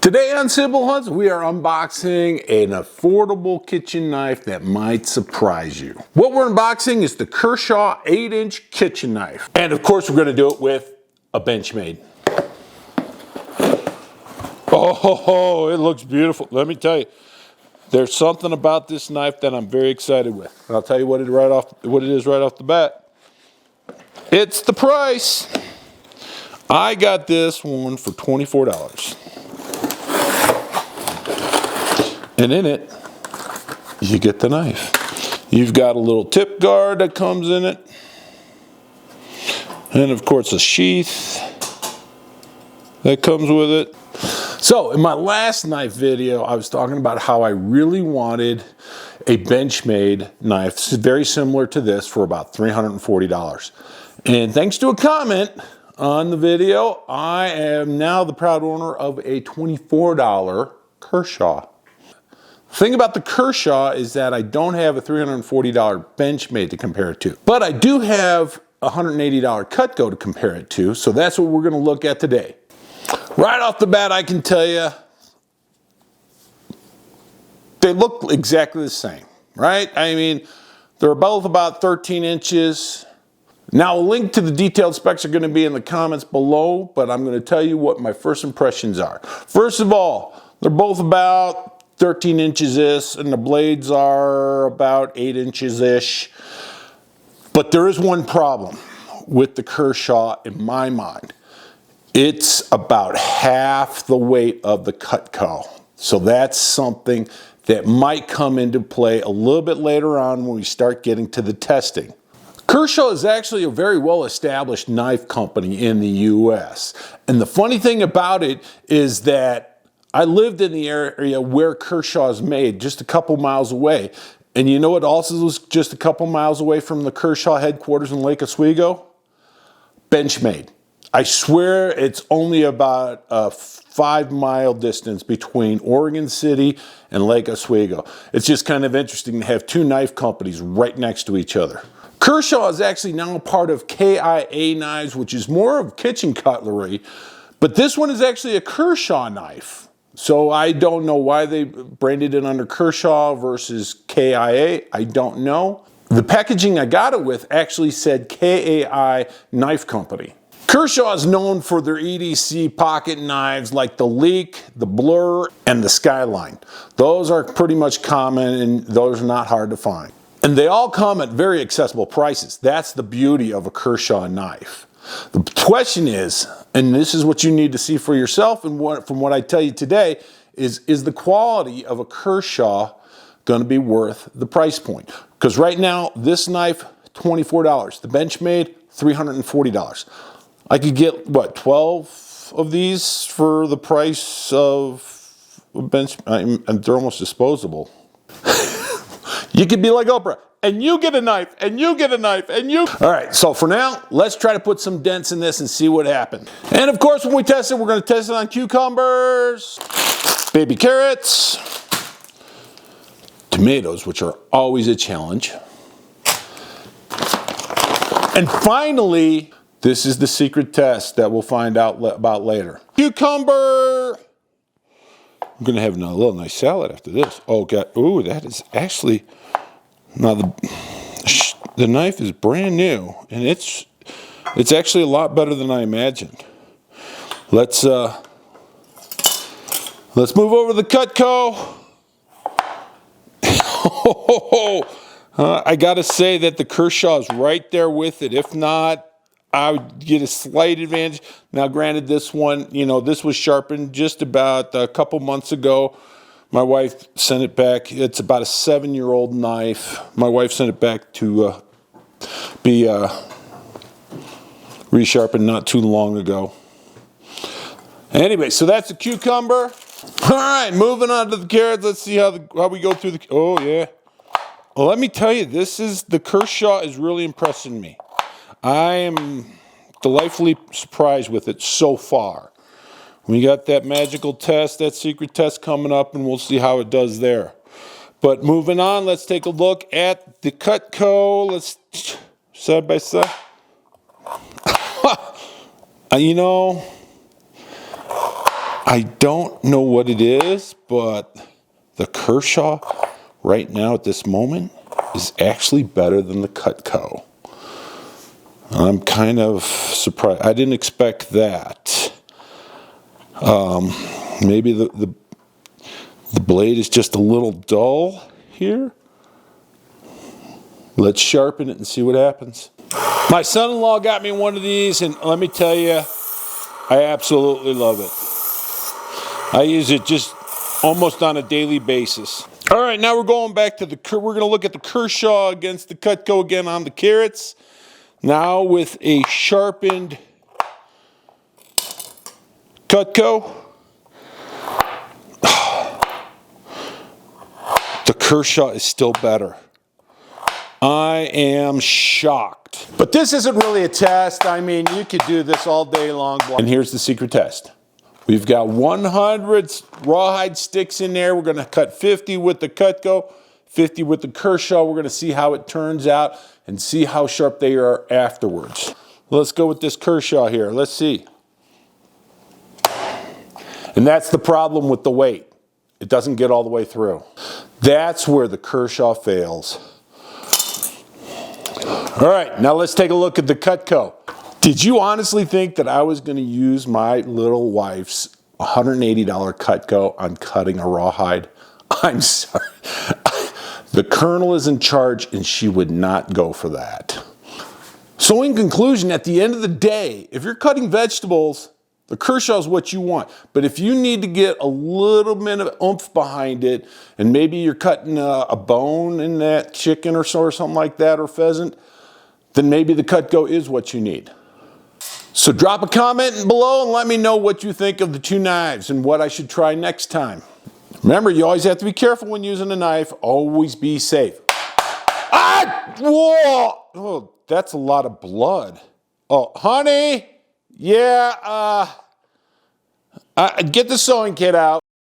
Today on Simple Hunts, we are unboxing an affordable kitchen knife that might surprise you. What we're unboxing is the Kershaw 8-inch kitchen knife. And of course, we're going to do it with a Benchmade. Oh, it looks beautiful. Let me tell you, there's something about this knife that I'm very excited with. And I'll tell you what it is right off the bat. It's the price. I got this one for $24. And in it, you get the knife. You've got a little tip guard that comes in it. And of course a sheath that comes with it. So in my last knife video, I was talking about how I really wanted a Benchmade knife, very similar to this, for about $340. And thanks to a comment on the video, I am now the proud owner of a $24 Kershaw. The thing about the Kershaw is that I don't have a $340 Benchmade to compare it to, but I do have a $180 Cutco to compare it to, so that's what we're going to look at today. Right off the bat, I can tell you, they look exactly the same, right? I mean, they're both about 13 inches. Now, a link to the detailed specs are going to be in the comments below, but I'm going to tell you what my first impressions are. First of all, they're both about 13 inches-ish, and the blades are about 8 inches-ish. But there is one problem with the Kershaw in my mind. It's about half the weight of the Cutco. So that's something that might come into play a little bit later on when we start getting to the testing. Kershaw is actually a very well-established knife company in the US. And the funny thing about it is that I lived in the area where Kershaw is made, just a couple miles away. And you know what also was just a couple miles away from the Kershaw headquarters in Lake Oswego? Benchmade. I swear it's only about a 5-mile distance between Oregon City and Lake Oswego. It's just kind of interesting to have two knife companies right next to each other. Kershaw is actually now a part of KIA Knives, which is more of kitchen cutlery, but this one is actually a Kershaw knife. So I don't know why they branded it under Kershaw versus KIA. I don't know. The packaging I got it with actually said KAI Knife Company. Kershaw is known for their EDC pocket knives like the Leak, the Blur, and the Skyline. Those are pretty much common and those are not hard to find. And they all come at very accessible prices. That's the beauty of a Kershaw knife. The question is, and this is what you need to see for yourself, and from what I tell you today, is the quality of a Kershaw going to be worth the price point? Because right now, this knife, $24. The Benchmade, $340. I could get, what, 12 of these for the price of a Benchmade? They're almost disposable. You could be like Oprah, and you get a knife, and you get a knife, and you... All right, so for now, let's try to put some dents in this and see what happens. And of course, when we test it, we're going to test it on cucumbers, baby carrots, tomatoes, which are always a challenge. And finally, this is the secret test that we'll find out about later. Cucumber! I'm going to have a little nice salad after this. Oh, God. Ooh, that is actually... Now, the knife is brand new, and it's actually a lot better than I imagined. Let's move over the Cutco. I got to say that the Kershaw is right there with it. If not, I would get a slight advantage. Now, granted, this one, this was sharpened just about a couple months ago. My wife sent it back. It's about a 7-year-old knife. My wife sent it back to be resharpened not too long ago. Anyway, so that's a cucumber. All right, moving on to the carrots. Let's see how we go through the... Oh, yeah. Well, let me tell you, the Kershaw is really impressing me. I am delightfully surprised with it so far. We got that magical test, that secret test coming up, and we'll see how it does there. But moving on, let's take a look at the Cutco. Let's side by side. I don't know what it is, but the Kershaw right now at this moment is actually better than the Cutco. I'm kind of surprised. I didn't expect that. Maybe the blade is just a little dull here. Let's sharpen it and see what happens. My son-in-law got me one of these, and let me tell you, I absolutely love it. I use it just almost on a daily basis. All right, now we're going back to we're going to look at the Kershaw against the Cutco again on the carrots. Now with a sharpened Cutco. The Kershaw is still better. I am shocked. But this isn't really a test. I mean, you could do this all day long. And here's the secret test. We've got 100 rawhide sticks in there. We're going to cut 50 with the Cutco, 50 with the Kershaw. We're going to see how it turns out and see how sharp they are afterwards. Let's go with this Kershaw here. Let's see. And that's the problem with the weight. It doesn't get all the way through. That's where the Kershaw fails. All right, now let's take a look at the Cutco. Did you honestly think that I was going to use my little wife's $180 Cutco on cutting a rawhide? I'm sorry. The Colonel is in charge and she would not go for that. So in conclusion, at the end of the day, if you're cutting vegetables, the Kershaw is what you want. But if you need to get a little bit of oomph behind it, and maybe you're cutting a bone in that chicken or something like that, or pheasant, then maybe the Cutco is what you need. So drop a comment below and let me know what you think of the two knives and what I should try next time. Remember, you always have to be careful when using a knife. Always be safe. Ah! Whoa! Oh, that's a lot of blood. Oh, honey! Yeah, get the sewing kit out.